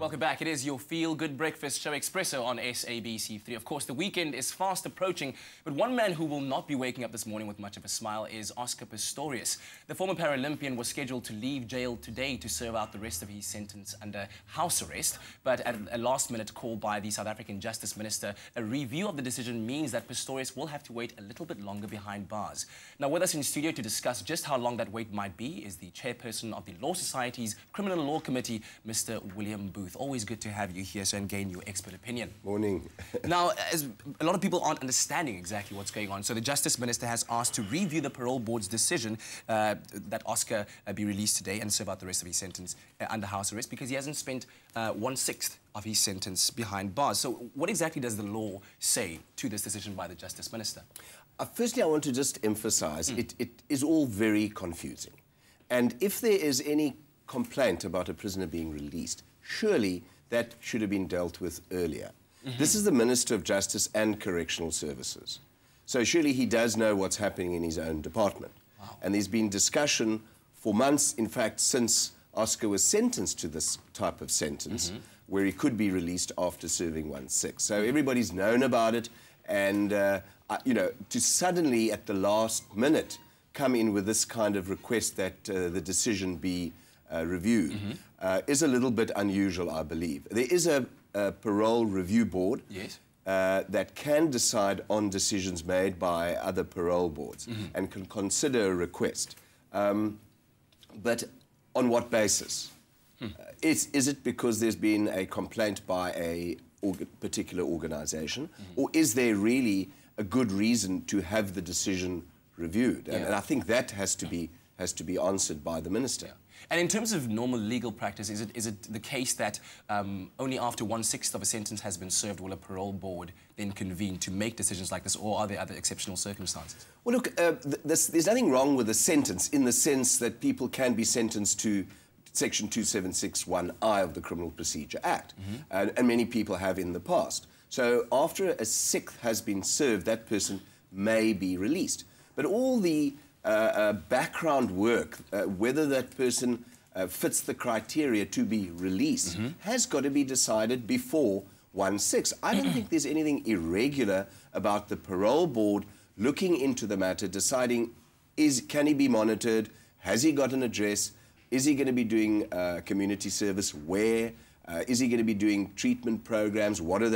Welcome back. It is your feel-good breakfast show Expresso on SABC3. Of course, the weekend is fast approaching, but one man who will not be waking up this morning with much of a smile is Oscar Pistorius. The former Paralympian was scheduled to leave jail today to serve out the rest of his sentence under house arrest, but at a last-minute call by the South African Justice Minister, a review of the decision means that Pistorius will have to wait a little bit longer behind bars. Now, with us in studio to discuss just how long that wait might be is the chairperson of the Law Society's Criminal Law Committee, Mr. William Booth. Always good to have you here, so and gain your expert opinion. Morning. Now, as a lot of people aren't understanding exactly what's going on, so the Justice Minister has asked to review the Parole Board's decision that Oscar be released today and serve out the rest of his sentence under house arrest because he hasn't spent 1/6 of his sentence behind bars. So what exactly does the law say to this decision by the Justice Minister? Firstly, I want to just emphasise it is all very confusing. And if there is any complaint about a prisoner being released, surely that should have been dealt with earlier. This is the Minister of Justice and Correctional Services. So surely he does know what's happening in his own department. Wow. And there's been discussion for months, in fact, since Oscar was sentenced to this type of sentence, where he could be released after serving 1/6. So everybody's known about it, and, you know, to suddenly, at the last minute, come in with this kind of request that the decision be reviewed is a little bit unusual, I believe. There is a parole review board that can decide on decisions made by other parole boards and can consider a request. But on what basis? Is it because there's been a complaint by a particular organisation, or is there really a good reason to have the decision reviewed? And I think that has to be answered by the Minister. And in terms of normal legal practice, is it the case that only after 1/6 of a sentence has been served will a parole board then convene to make decisions like this, or are there other exceptional circumstances? Well, look, there's nothing wrong with a sentence in the sense that people can be sentenced to Section 2761I of the Criminal Procedure Act, and many people have in the past. So after a sixth has been served, that person may be released. But all the background work, whether that person fits the criteria to be released, has got to be decided before 1/6. I don't think there's anything irregular about the parole board looking into the matter, deciding can he be monitored, has he got an address, is he going to be doing community service, where, is he going to be doing treatment programs, what are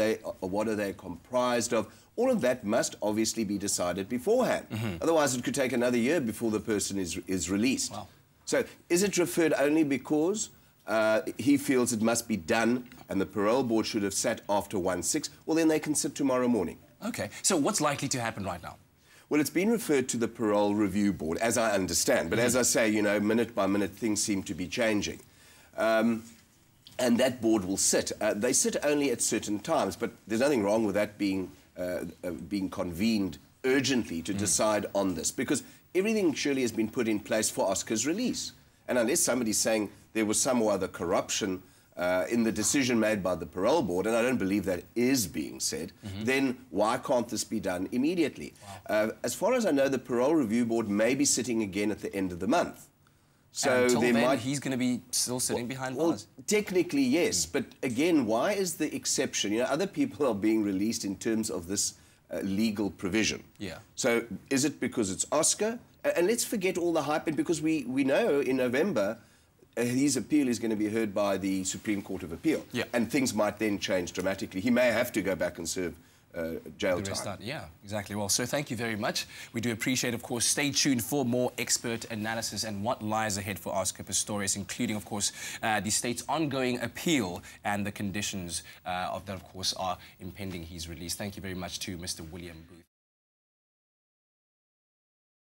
they comprised of? All of that must obviously be decided beforehand. Otherwise, it could take another year before the person is released. Wow. So is it referred only because he feels it must be done and the parole board should have sat after 1/6? Well, then they can sit tomorrow morning. Okay. So what's likely to happen right now? Well, it's been referred to the Parole Review Board, as I understand. But as I say, you know, minute by minute, things seem to be changing. And that board will sit. They sit only at certain times, but there's nothing wrong with that being convened urgently to decide on this, because everything surely has been put in place for Oscar's release. And unless somebody's saying there was some other corruption in the decision made by the parole board, and I don't believe that is being said, then why can't this be done immediately? Wow. As far as I know, the Parole Review Board may be sitting again at the end of the month. So until then, he's going to be still sitting behind bars? Well, technically, yes. But again, why is the exception? You know, other people are being released in terms of this legal provision. Yeah. So is it because it's Oscar? And let's forget all the hype, because we know in November his appeal is going to be heard by the Supreme Court of Appeal. Yeah. And things might then change dramatically. He may have to go back and serve jail time. Yeah, exactly. Well, so thank you very much. We do appreciate, of course. Stay tuned for more expert analysis and what lies ahead for Oscar Pistorius, including, of course, the state's ongoing appeal and the conditions of that, of course, are impending his release. Thank you very much to Mr. William Booth.